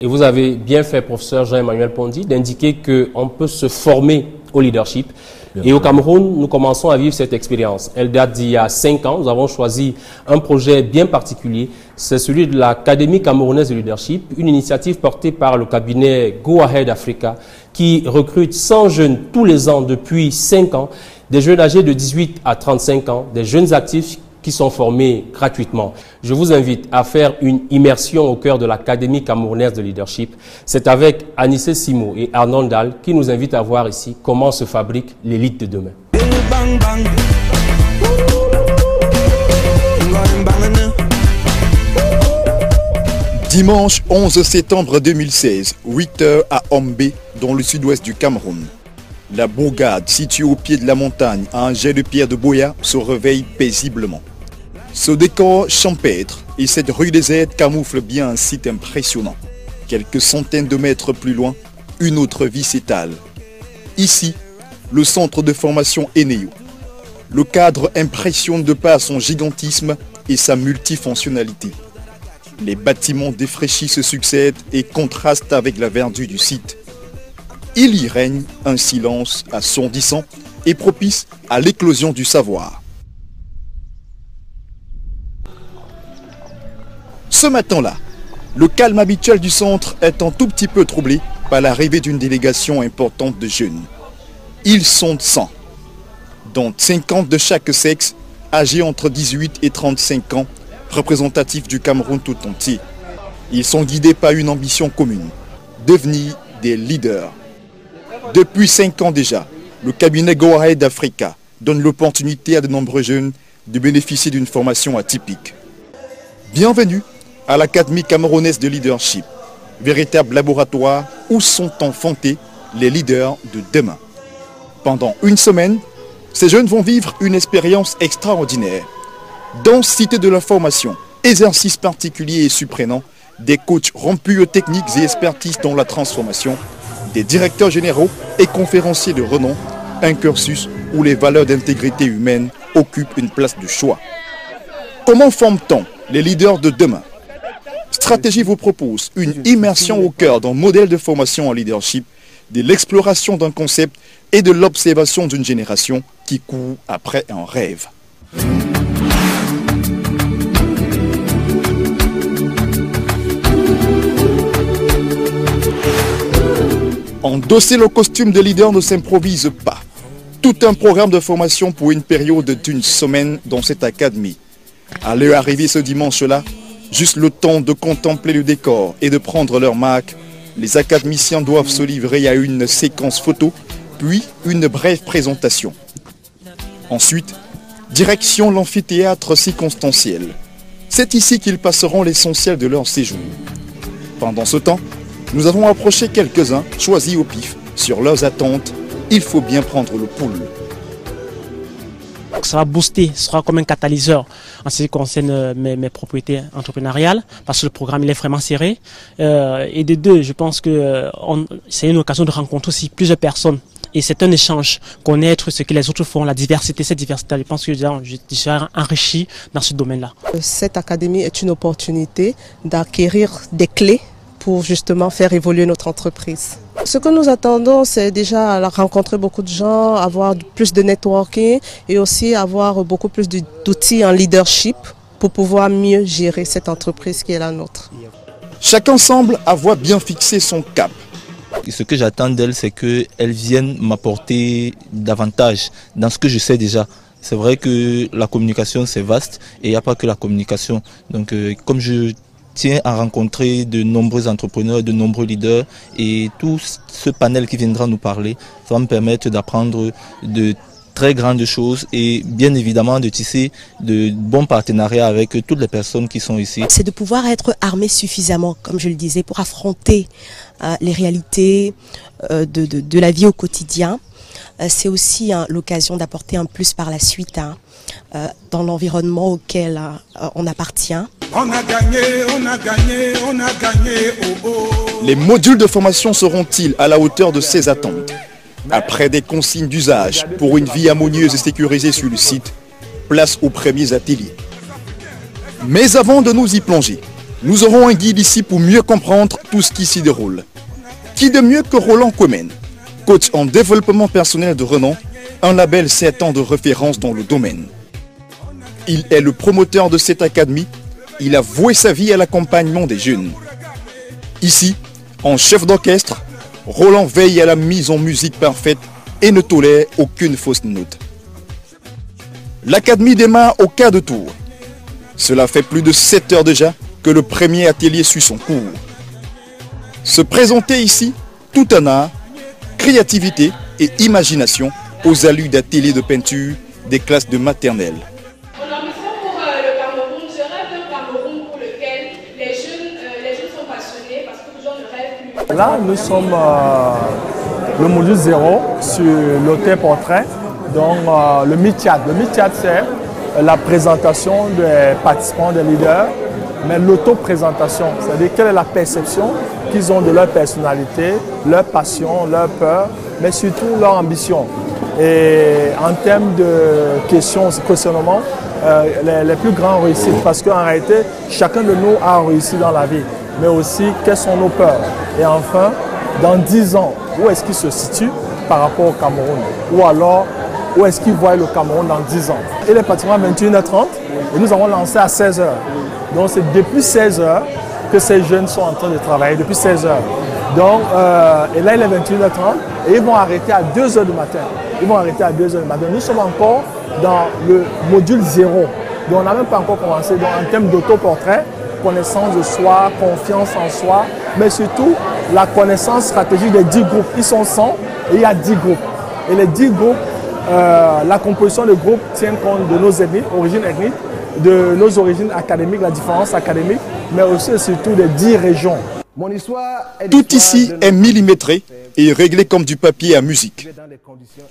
Et vous avez bien fait, professeur Jean-Emmanuel Pondy, d'indiquer qu'on peut se former au leadership. Et au Cameroun, nous commençons à vivre cette expérience. Elle date d'il y a 5 ans. Nous avons choisi un projet bien particulier. C'est celui de l'Académie camerounaise de leadership, une initiative portée par le cabinet Go Ahead Africa, qui recrute 100 jeunes tous les ans depuis 5 ans, des jeunes âgés de 18 à 35 ans, des jeunes actifs qui sont formés gratuitement. Je vous invite à faire une immersion au cœur de l'Académie camerounaise de leadership. C'est avec Anissé Simo et Arnaud Ndal qui nous invitent à voir ici comment se fabrique l'élite de demain. Dimanche 11 septembre 2016, 8h à Hombé, dans le sud-ouest du Cameroun. La bourgade, située au pied de la montagne, à un jet de pierre de Boya, se réveille paisiblement. Ce décor champêtre et cette rue déserte camouflent bien un site impressionnant. Quelques centaines de mètres plus loin, une autre vie s'étale. Ici, le centre de formation Eneo. Le cadre impressionne de par son gigantisme et sa multifonctionnalité. Les bâtiments défraîchis se succèdent et contrastent avec la verdure du site. Il y règne un silence assourdissant et propice à l'éclosion du savoir. Ce matin-là, le calme habituel du centre est un tout petit peu troublé par l'arrivée d'une délégation importante de jeunes. Ils sont 100, dont 50 de chaque sexe, âgés entre 18 et 35 ans, représentatifs du Cameroun tout entier. Ils sont guidés par une ambition commune, devenir des leaders. Depuis 5 ans déjà, le cabinet Go Ahead Africa donne l'opportunité à de nombreux jeunes de bénéficier d'une formation atypique. Bienvenue à l'Académie camerounaise de leadership, véritable laboratoire où sont enfantés les leaders de demain. Pendant une semaine, ces jeunes vont vivre une expérience extraordinaire. Densité de la formation, exercices particuliers et surprenants, des coachs rompus aux techniques et expertises dans la transformation, des directeurs généraux et conférenciers de renom, un cursus où les valeurs d'intégrité humaine occupent une place de choix. Comment forme-t-on les leaders de demain? Stratégie vous propose une immersion au cœur d'un modèle de formation en leadership, de l'exploration d'un concept et de l'observation d'une génération qui court après un rêve. Endosser le costume de leader ne s'improvise pas. Tout un programme de formation pour une période d'une semaine dans cette académie. À leur arrivée ce dimanche-là, juste le temps de contempler le décor et de prendre leur marque, les académiciens doivent se livrer à une séquence photo, puis une brève présentation. Ensuite, direction l'amphithéâtre circonstanciel. C'est ici qu'ils passeront l'essentiel de leur séjour. Pendant ce temps, nous avons approché quelques-uns, choisis au pif, sur leurs attentes. Il faut bien prendre le pouls. Ça va booster, ce sera comme un catalyseur en ce qui concerne mes propriétés entrepreneuriales, parce que le programme il est vraiment serré. Et de deux, je pense que c'est une occasion de rencontrer aussi plusieurs personnes. Et c'est un échange, connaître ce que les autres font, la diversité, cette diversité. Je pense que je suis enrichi dans ce domaine-là. Cette académie est une opportunité d'acquérir des clés pour justement faire évoluer notre entreprise. Ce que nous attendons, c'est déjà rencontrer beaucoup de gens, avoir plus de networking et aussi avoir beaucoup plus d'outils en leadership pour pouvoir mieux gérer cette entreprise qui est la nôtre. Chacun semble avoir bien fixé son cap. Ce que j'attends d'elle, c'est qu'elle vienne m'apporter davantage dans ce que je sais déjà. C'est vrai que la communication, c'est vaste et il n'y a pas que la communication. Donc, comme je tiens à rencontrer de nombreux entrepreneurs, de nombreux leaders et tout ce panel qui viendra nous parler, ça va me permettre d'apprendre de très grandes choses et bien évidemment de tisser de bons partenariats avec toutes les personnes qui sont ici. C'est de pouvoir être armé suffisamment, comme je le disais, pour affronter les réalités de la vie au quotidien. C'est aussi l'occasion d'apporter un plus par la suite dans l'environnement auquel on appartient. On a gagné, on a gagné, on a gagné, oh oh. Les modules de formation seront-ils à la hauteur de ces attentes? Après des consignes d'usage pour une vie harmonieuse et sécurisée sur le site, place aux premiers ateliers. Mais avant de nous y plonger, Nous aurons un guide ici pour mieux comprendre tout ce qui s'y déroule. Qui de mieux que Roland Koumen, coach en développement personnel de renom, un label 7 ans de référence dans le domaine. Il est le promoteur de cette académie. Il a voué sa vie à l'accompagnement des jeunes. Ici, en chef d'orchestre, Roland veille à la mise en musique parfaite et ne tolère aucune fausse note. L'académie démarre au quart de tour. Cela fait plus de 7 heures déjà que le premier atelier suit son cours. Se présenter ici, tout un art, créativité et imagination aux allures d'ateliers de peinture des classes de maternelle. Mon ambition pour le Cameroun, je rêve d'un Cameroun pour lequel les jeunes sont passionnés parce que les gens ne rêvent plus. Là, nous sommes le module 0 sur l'auteur-portrait, donc le MICHAT. Le MICHAT, c'est la présentation des participants, des leaders, mais l'auto-présentation, c'est-à-dire quelle est la perception qu'ils ont de leur personnalité, leur passion, leur peur, mais surtout leur ambition. Et en termes de questionnement, les plus grands réussites, parce qu'en réalité, chacun de nous a réussi dans la vie, mais aussi quelles sont nos peurs. Et enfin, dans 10 ans, où est-ce qu'il se situe par rapport au Cameroun? Ou alors, où est-ce qu'il voit le Cameroun dans 10 ans? Il est pratiquement 21h30 et nous avons lancé à 16h. Donc c'est depuis 16h que ces jeunes sont en train de travailler, depuis 16h. Donc, et là il est 21h30 et ils vont arrêter à 2h du matin. Ils vont arrêter à 2h du matin. Nous sommes encore dans le module 0. Donc on n'a même pas encore commencé. Donc en termes d'autoportrait, connaissance de soi, confiance en soi, mais surtout la connaissance stratégique des 10 groupes. Ils sont 100 et il y a 10 groupes. Et les 10 groupes, la composition de groupe tient compte de nos origines ethniques, de nos origines académiques, la différence académique, mais aussi et surtout des 10 régions. Tout ici est millimétré et réglé comme du papier à musique.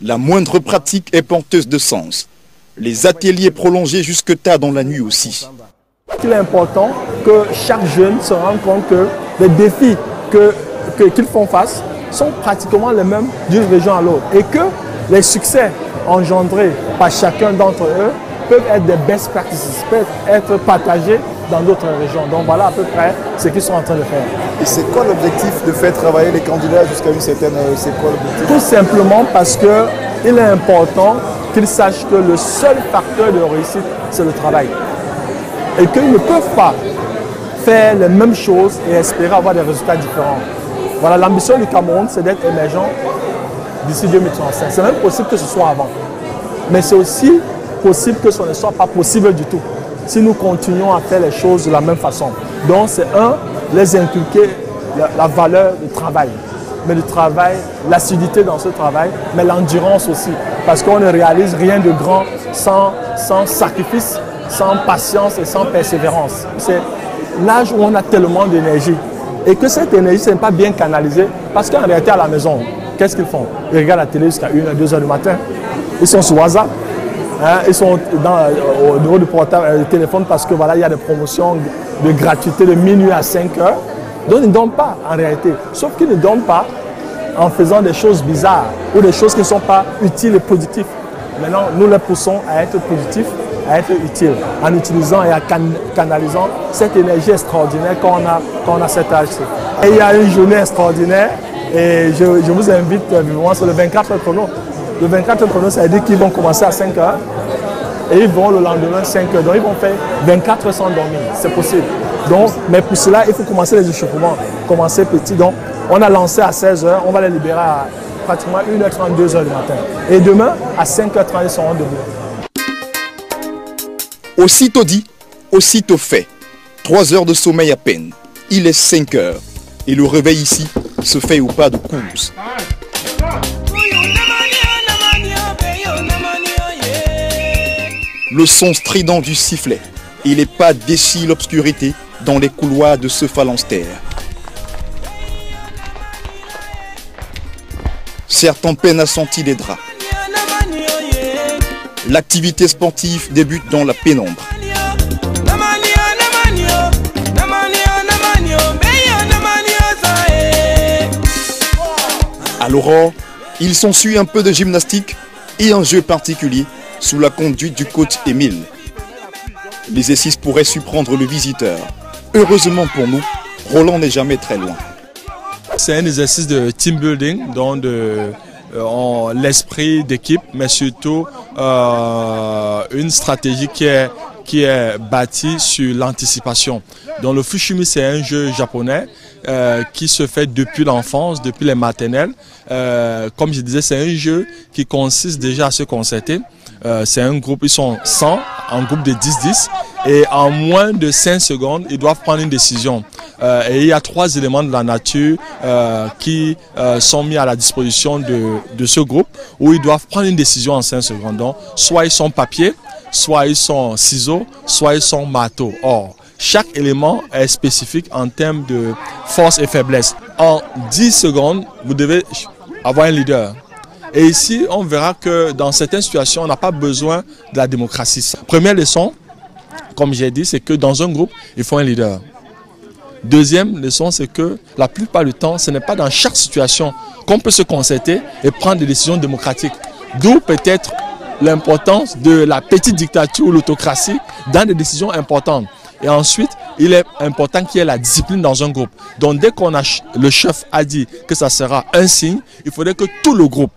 La moindre pratique est porteuse de sens. Les ateliers prolongés jusque tard dans la nuit aussi. Il est important que chaque jeune se rende compte que les défis qu'ils font face sont pratiquement les mêmes d'une région à l'autre et que les succès engendrés par chacun d'entre eux peuvent être des best practices, peuvent être partagés dans d'autres régions. Donc voilà à peu près ce qu'ils sont en train de faire. Et c'est quoi l'objectif de faire travailler les candidats jusqu'à une certaine... C'est quoi l'objectif? Tout simplement parce qu'il est important qu'ils sachent que le seul facteur de réussite, c'est le travail. Et qu'ils ne peuvent pas faire les mêmes choses et espérer avoir des résultats différents. Voilà, l'ambition du Cameroun, c'est d'être émergent d'ici 2035. C'est même possible que ce soit avant. Mais c'est aussi possible que ce ne soit pas possible du tout si nous continuons à faire les choses de la même façon. Donc c'est les inculquer la valeur du travail. Mais le travail, l'assiduité dans ce travail, mais l'endurance aussi. Parce qu'on ne réalise rien de grand sans sacrifice, sans patience et sans persévérance. C'est l'âge où on a tellement d'énergie. Et que cette énergie n'est pas bien canalisée. Parce qu'en réalité, à la maison, qu'est-ce qu'ils font? Ils regardent la télé jusqu'à 1h, 2h du matin. Ils sont sur WhatsApp. Hein, ils sont au niveau du portable, du téléphone parce que voilà, il y a des promotions de gratuité de minuit à 5h. Donc ils ne dorment pas en réalité. Sauf qu'ils ne dorment pas en faisant des choses bizarres ou des choses qui ne sont pas utiles et productives. Maintenant, nous les poussons à être positifs, à être utiles, en utilisant et en canalisant cette énergie extraordinaire qu'on a cet âge-ci. Et il y a une journée extraordinaire et je vous invite vivement sur le 24 chrono. Le 24 chrono, ça veut dire qu'ils vont commencer à 5h et ils vont le lendemain 5h. Donc ils vont faire 24 sans dormir, c'est possible. Donc, mais pour cela, il faut commencer les échauffements, commencer petit. Donc on a lancé à 16h, on va les libérer à pratiquement 1h30, 2h du matin. Et demain, à 5h30, ils seront debout. Aussitôt dit, aussitôt fait. 3 heures de sommeil à peine. Il est 5h. Et le réveil ici se fait au pas de course. Le son strident du sifflet et les pas déchirent l'obscurité dans les couloirs de ce phalanstère. Certains peinent à sentir les draps. L'activité sportive débute dans la pénombre. À l'aurore, il s'ensuit un peu de gymnastique et un jeu particulier sous la conduite du coach Émile. L'exercice pourrait surprendre le visiteur. Heureusement pour nous, Roland n'est jamais très loin. C'est un exercice de team building, donc l'esprit d'équipe, mais surtout une stratégie qui est bâtie sur l'anticipation. Donc le Fushimi, c'est un jeu japonais qui se fait depuis l'enfance, depuis les maternelles. Comme je disais, c'est un jeu qui consiste déjà à se concerter. C'est un groupe, ils sont 100, en groupe de 10-10, et en moins de 5 secondes, ils doivent prendre une décision. Et il y a 3 éléments de la nature qui sont mis à la disposition de ce groupe, où ils doivent prendre une décision en 5 secondes. Donc, soit ils sont papier, soit ils sont ciseaux, soit ils sont marteau. Or, chaque élément est spécifique en termes de force et faiblesse. En 10 secondes, vous devez avoir un leader. Et ici, on verra que dans certaines situations, on n'a pas besoin de la démocratie. Première leçon, comme j'ai dit, c'est que dans un groupe, il faut un leader. Deuxième leçon, c'est que la plupart du temps, ce n'est pas dans chaque situation qu'on peut se concerter et prendre des décisions démocratiques. D'où peut-être l'importance de la petite dictature ou l'autocratie dans des décisions importantes. Et ensuite, il est important qu'il y ait la discipline dans un groupe. Donc dès qu'on a, le chef a dit que ça sera un signe, il faudrait que tout le groupe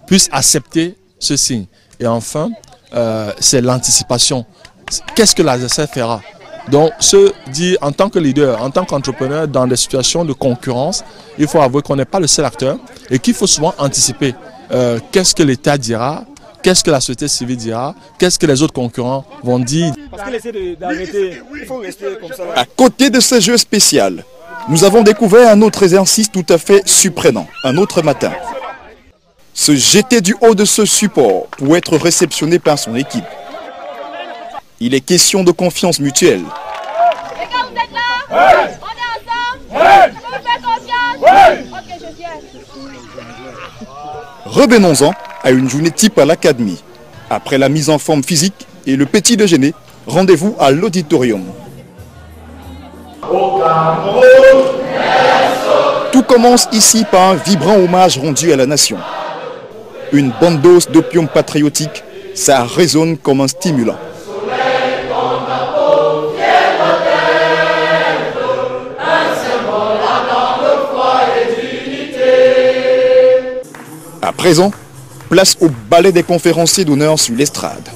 puisse accepter ce signe. Et enfin, c'est l'anticipation. Qu'est-ce que l'adversaire fera? Donc, se dit en tant que leader, en tant qu'entrepreneur, dans des situations de concurrence, il faut avouer qu'on n'est pas le seul acteur et qu'il faut souvent anticiper. Qu'est-ce que l'État dira? Qu'est-ce que la société civile dira? Qu'est-ce que les autres concurrents vont dire? Parce qu'il essaie d'arrêter, il faut rester comme ça. À côté de ce jeu spécial, nous avons découvert un autre exercice tout à fait surprenant, un autre matin. Se jeter du haut de ce support pour être réceptionné par son équipe. Il est question de confiance mutuelle. Les gars, vous êtes là? Oui. On est ensemble? Oui. Je peux vous faire confiance? Oui. Ok, je viens. Revenons-en à une journée type à l'académie. Après la mise en forme physique et le petit déjeuner, rendez-vous à l'auditorium. Tout commence ici par un vibrant hommage rendu à la nation. Une bonne dose d'opium patriotique, ça résonne comme un stimulant. À présent, place au ballet des conférenciers d'honneur sur l'estrade.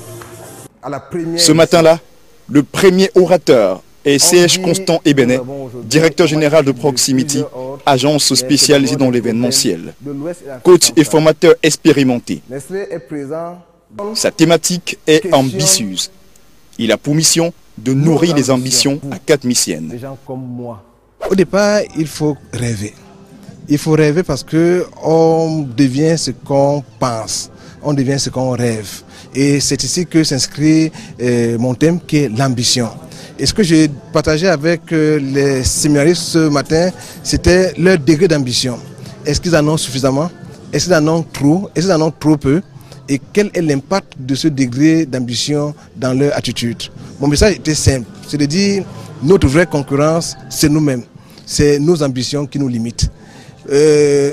Ce matin-là, le premier orateur est C.H. Constant Ebenet, directeur général de Proximity, agence spécialisée dans l'événementiel, coach et formateur expérimenté. Sa thématique est ambitieuse. Il a pour mission de nourrir les ambitions académiciennes. Au départ, il faut rêver. Il faut rêver parce qu'on devient ce qu'on pense, on devient ce qu'on rêve. Et c'est ici que s'inscrit mon thème qui est l'ambition. Et ce que j'ai partagé avec les séminaristes ce matin, c'était leur degré d'ambition. Est-ce qu'ils en ont suffisamment? Est-ce qu'ils en ont trop? Est-ce qu'ils en ont trop peu? Et quel est l'impact de ce degré d'ambition dans leur attitude? Mon message était simple, c'est de dire notre vraie concurrence, c'est nous-mêmes. C'est nos ambitions qui nous limitent.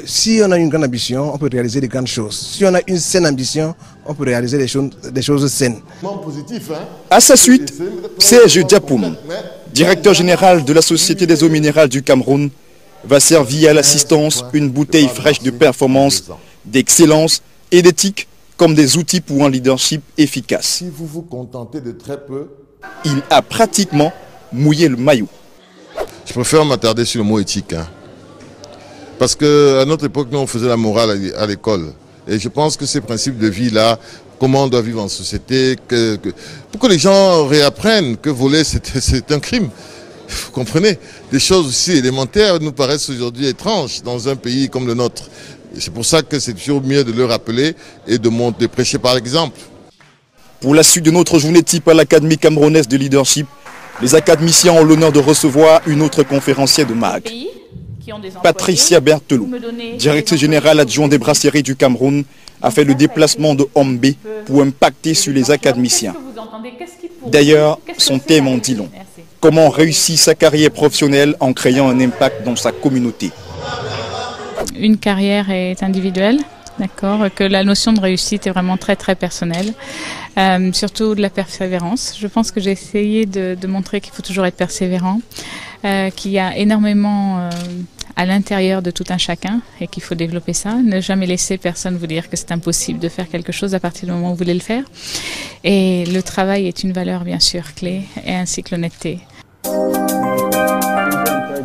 Si on a une grande ambition, on peut réaliser des grandes choses. Si on a une saine ambition, on peut réaliser des choses saines. À sa suite, Serge Diapoum, directeur général de la Société des eaux minérales du Cameroun, va servir à l'assistance une bouteille fraîche de performance, d'excellence et d'éthique comme des outils pour un leadership efficace. Si vous vous contentez de très peu, il a pratiquement mouillé le maillot. Je préfère m'attarder sur le mot éthique. Parce qu'à notre époque, nous, on faisait la morale à l'école. Et je pense que ces principes de vie-là, comment on doit vivre en société, pour que les gens réapprennent que voler, c'est un crime. Vous comprenez? Des choses aussi élémentaires nous paraissent aujourd'hui étranges dans un pays comme le nôtre. C'est pour ça que c'est toujours mieux de le rappeler et de prêcher par l'exemple. Pour la suite de notre journée type à l'Académie camerounaise de leadership, les académiciens ont l'honneur de recevoir une autre conférencière de MAG. Patricia Berthelot, directrice générale adjointe des brasseries du Cameroun, a fait le déplacement de Hombé pour impacter sur les académiciens. D'ailleurs, son thème en dit long. Comment réussir sa carrière professionnelle en créant un impact dans sa communauté? Une carrière est individuelle d'accord, que la notion de réussite est vraiment très très personnelle, surtout de la persévérance. Je pense que j'ai essayé de montrer qu'il faut toujours être persévérant, qu'il y a énormément à l'intérieur de tout un chacun et qu'il faut développer ça. Ne jamais laisser personne vous dire que c'est impossible de faire quelque chose à partir du moment où vous voulez le faire. Et le travail est une valeur bien sûr clé, et ainsi que l'honnêteté.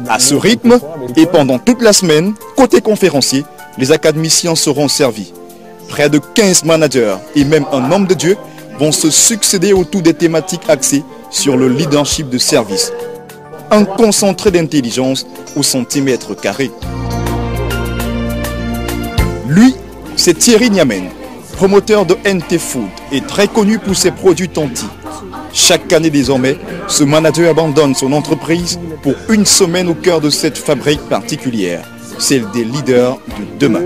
À ce rythme, et pendant toute la semaine, côté conférencier, les académiciens seront servis. Près de 15 managers et même un homme de Dieu vont se succéder autour des thématiques axées sur le leadership de service. Un concentré d'intelligence au centimètre carré. Lui, c'est Thierry Niamen, promoteur de NT Food et très connu pour ses produits Tonti. Chaque année désormais, ce manager abandonne son entreprise pour une semaine au cœur de cette fabrique particulière, celle des leaders de demain.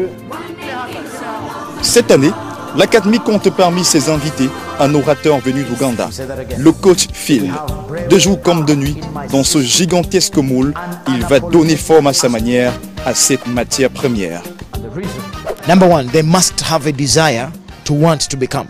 Cette année, l'Académie compte parmi ses invités un orateur venu d'Ouganda, le coach Phil. De jour comme de nuit, dans ce gigantesque moule, il va donner forme à sa manière à cette matière première. Number one, they must have a desire to want to become.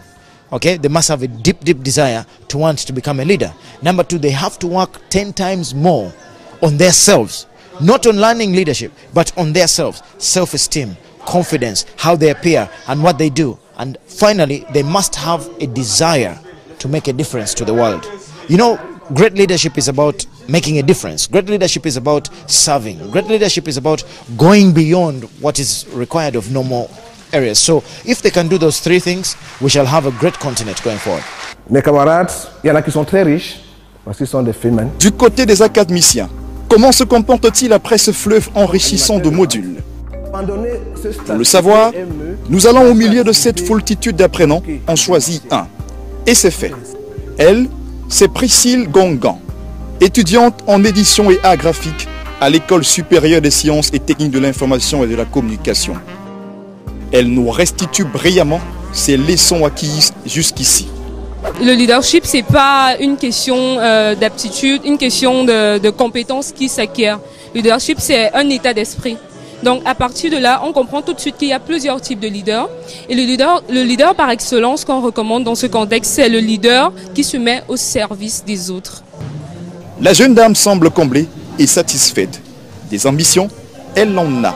Okay, they must have a deep desire to want to become a leader. Number two, they have to work 10 times more on themselves, not on learning leadership, but on themselves, self-esteem, confidence, how they appear and what they do. And finally, they must have a desire to make a difference to the world. You know, great leadership is about making a difference. Great leadership is about serving. Great leadership is about going beyond what is required of normal areas. So if they can do those three things, we shall have a great continent going forward. Mes camarades, il y en a qui sont très riches parce qu'ils sont des femmes. Du côté des académiciens, comment se comporte-t-il après ce fleuve enrichissant de modules? Pour le savoir, nous allons au milieu de cette foultitude d'apprenants, on choisit un. Et c'est fait. Elle, c'est Priscille Gongan, étudiante en édition et art graphique à l'École supérieure des sciences et techniques de l'information et de la communication. Elle nous restitue brillamment ses leçons acquises jusqu'ici. Le leadership, ce n'est pas une question d'aptitude, une question de compétences qui s'acquiert. Le leadership, c'est un état d'esprit. Donc à partir de là, on comprend tout de suite qu'il y a plusieurs types de leaders. Et le leader par excellence qu'on recommande dans ce contexte, c'est le leader qui se met au service des autres. La jeune dame semble comblée et satisfaite. Des ambitions, elle en a.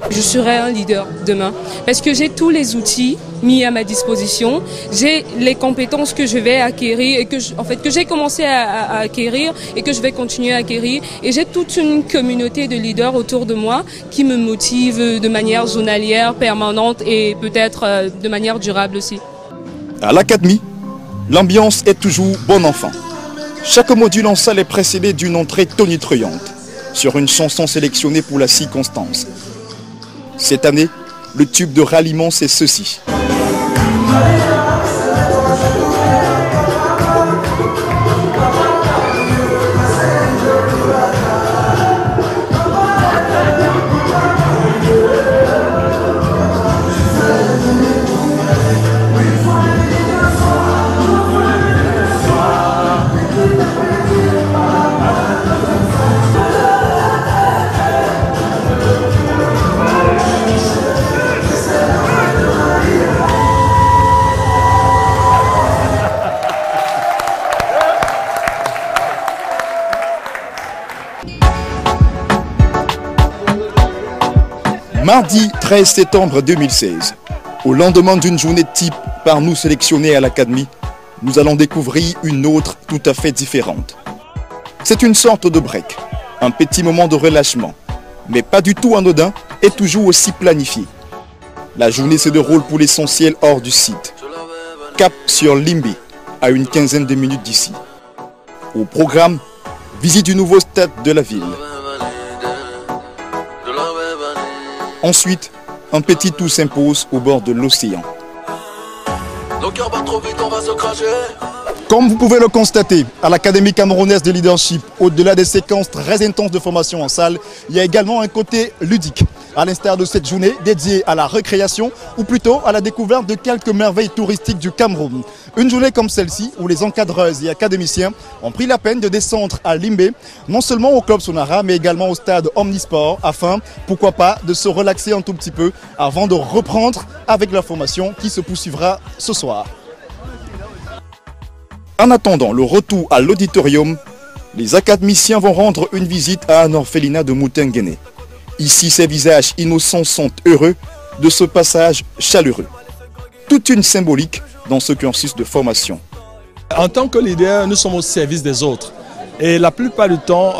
Je serai un leader demain parce que j'ai tous les outils mis à ma disposition, j'ai les compétences que je vais acquérir et que j'ai commencé à acquérir et que je vais continuer à acquérir, et j'ai toute une communauté de leaders autour de moi qui me motivent de manière journalière, permanente et peut-être de manière durable aussi. À l'Académie, l'ambiance est toujours bon enfant. Chaque module en salle est précédé d'une entrée tonitruante sur une chanson sélectionnée pour la circonstance. Cette année, le tube de ralliement, c'est ceci. Mardi 13 septembre 2016, au lendemain d'une journée type par nous sélectionnés à l'Académie, nous allons découvrir une autre tout à fait différente. C'est une sorte de break, un petit moment de relâchement, mais pas du tout anodin et toujours aussi planifié. La journée se déroule pour l'essentiel hors du site. Cap sur Limbe, à une quinzaine de minutes d'ici. Au programme, visite du nouveau stade de la ville. Ensuite, un petit tour s'impose au bord de l'océan. Comme vous pouvez le constater, à l'Académie camerounaise de leadership, au-delà des séquences très intenses de formation en salle, il y a également un côté ludique. à l'instar de cette journée dédiée à la récréation ou plutôt à la découverte de quelques merveilles touristiques du Cameroun. Une journée comme celle-ci où les encadreuses et académiciens ont pris la peine de descendre à Limbé, non seulement au club Sonara mais également au stade Omnisport afin, pourquoi pas, de se relaxer un tout petit peu avant de reprendre avec la formation qui se poursuivra ce soir. En attendant le retour à l'auditorium, les académiciens vont rendre une visite à un orphelinat de Moutenguéné. Ici, ces visages innocents sont heureux de ce passage chaleureux. Toute une symbolique dans ce cursus de formation. En tant que leader, nous sommes au service des autres. Et la plupart du temps,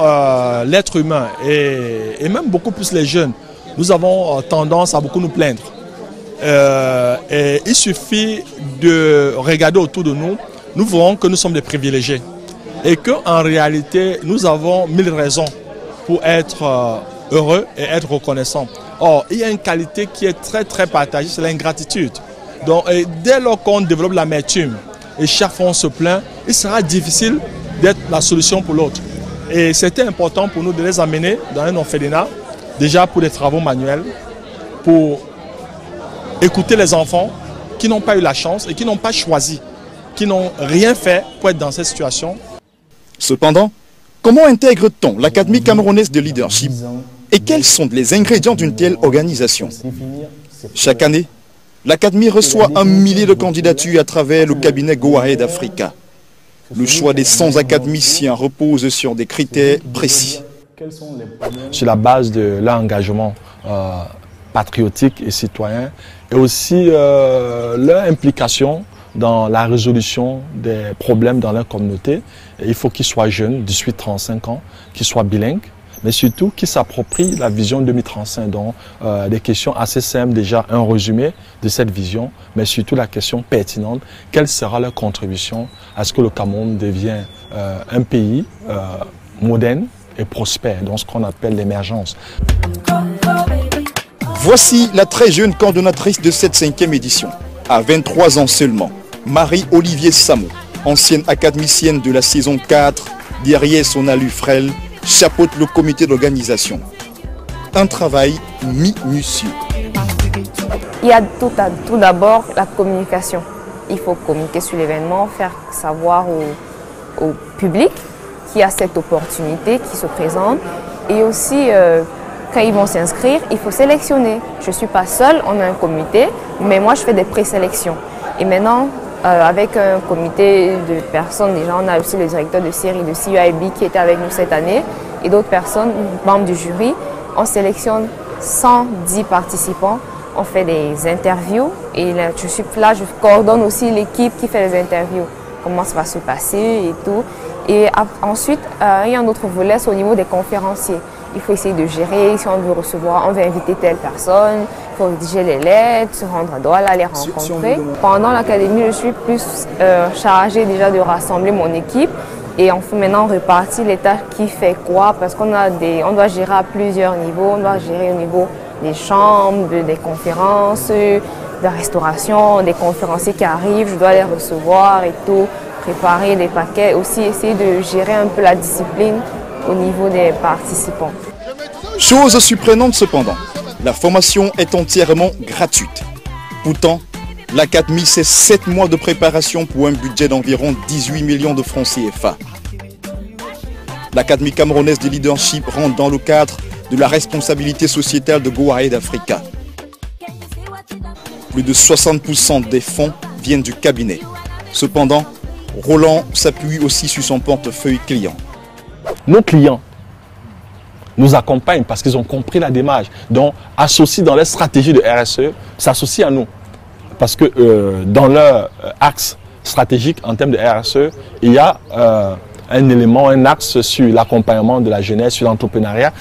l'être humain et même beaucoup plus les jeunes, nous avons tendance à beaucoup nous plaindre. Et il suffit de regarder autour de nous, nous verrons que nous sommes des privilégiés. Et qu'en réalité, nous avons 1000 raisons pour être heureux et être reconnaissants. Or, il y a une qualité qui est très partagée, c'est l'ingratitude. Donc, dès lors qu'on développe l'amertume et chaque fois on se plaint, il sera difficile d'être la solution pour l'autre. Et c'était important pour nous de les amener dans un orphelinat, déjà pour des travaux manuels, pour écouter les enfants qui n'ont pas eu la chance et qui n'ont pas choisi, qui n'ont rien fait pour être dans cette situation. Cependant, comment intègre-t-on l'Académie camerounaise de leadership et quels sont les ingrédients d'une telle organisation? Chaque année, l'Académie reçoit 1 millier de candidatures à travers le cabinet Go Ahead Africa. Le choix des 100 académiciens repose sur des critères précis. Sur la base de l'engagement patriotique et citoyen et aussi leur implication dans la résolution des problèmes dans leur communauté. Et il faut qu'ils soient jeunes, 18-35 ans, qu'ils soient bilingues, mais surtout qu'ils s'approprient la vision 2035. Donc des questions assez simples, déjà un résumé de cette vision, mais surtout la question pertinente, quelle sera leur contribution à ce que le Cameroun devienne un pays moderne et prospère, dans ce qu'on appelle l'émergence. Voici la très jeune coordonnatrice de cette 5e édition. À 23 ans seulement, Marie-Olivier Samo, ancienne académicienne de la saison 4, derrière son allure frêle, chapeaute le comité d'organisation. Un travail minutieux. Il y a tout d'abord la communication. Il faut communiquer sur l'événement, faire savoir au public qu'il y a cette opportunité qui se présente. Et aussi, quand ils vont s'inscrire, il faut sélectionner. Je ne suis pas seule, on a un comité, mais moi je fais des présélections. Et maintenant, avec un comité de personnes, déjà on a aussi le directeur de série de CUIB qui était avec nous cette année et d'autres personnes, membres du jury. On sélectionne 110 participants, on fait des interviews et là, je coordonne aussi l'équipe qui fait les interviews, comment ça va se passer et tout. Et ensuite, il y a un autre volet, c'est au niveau des conférenciers. Il faut essayer de gérer, si on veut recevoir, on veut inviter telle personne, il faut rédiger les lettres, se rendre à Douala, les rencontrer. Pendant l'académie, je suis plus chargée déjà de rassembler mon équipe et maintenant on répartit les tâches qui fait quoi parce qu'on on doit gérer à plusieurs niveaux, on doit gérer au niveau des chambres, des conférences, de la restauration, des conférenciers qui arrivent, je dois les recevoir et tout, préparer des paquets, aussi essayer de gérer un peu la discipline au niveau des participants. Chose surprenante cependant, la formation est entièrement gratuite. Pourtant, l'Académie, c'est 7 mois de préparation pour un budget d'environ 18 millions de francs CFA. L'Académie camerounaise de leadership rentre dans le cadre de la responsabilité sociétale de Go Ahead Africa. Plus de 60% des fonds viennent du cabinet. Cependant, Roland s'appuie aussi sur son portefeuille client. Nos clients nous accompagnent parce qu'ils ont compris la démarche. Donc, associent dans leur stratégie de RSE, s'associent à nous. Parce que dans leur axe stratégique en termes de RSE, il y a un élément, un axe sur l'accompagnement de la jeunesse, sur l'entrepreneuriat.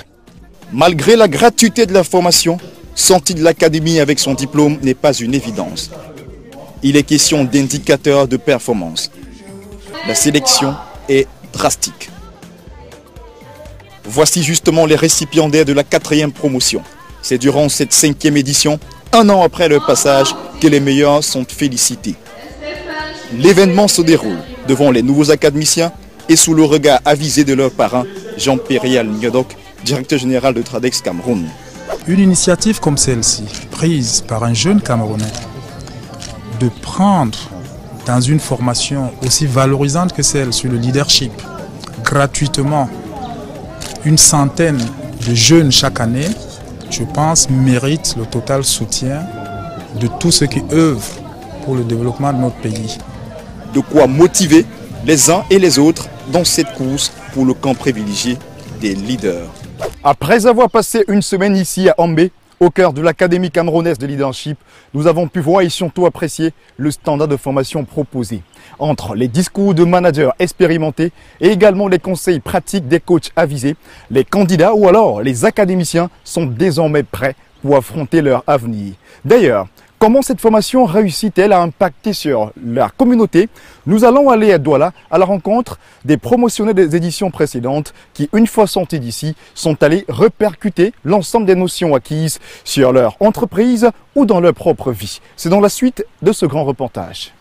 Malgré la gratuité de la formation, sortie de l'académie avec son diplôme n'est pas une évidence. Il est question d'indicateurs de performance. La sélection est drastique. Voici justement les récipiendaires de la 4e promotion. C'est durant cette 5e édition, un an après leur passage, que les meilleurs sont félicités. L'événement se déroule devant les nouveaux académiciens et sous le regard avisé de leur parrain, Jean-Pierre Nyodok, directeur général de Tradex Cameroun. Une initiative comme celle-ci, prise par un jeune Camerounais, de prendre dans une formation aussi valorisante que celle sur le leadership, gratuitement, une centaine de jeunes chaque année, je pense, mérite le total soutien de tous ceux qui œuvrent pour le développement de notre pays. De quoi motiver les uns et les autres dans cette course pour le camp privilégié des leaders. Après avoir passé une semaine ici à Ambé, au cœur de l'Académie camerounaise de leadership, nous avons pu voir et surtout apprécier le standard de formation proposé. Entre les discours de managers expérimentés et également les conseils pratiques des coachs avisés, les candidats ou alors les académiciens sont désormais prêts pour affronter leur avenir. D'ailleurs, comment cette formation réussit-elle à impacter sur la communauté? Nous allons aller à Douala à la rencontre des promotionnels des éditions précédentes qui, une fois sortis d'ici, sont allés répercuter l'ensemble des notions acquises sur leur entreprise ou dans leur propre vie. C'est dans la suite de ce grand reportage.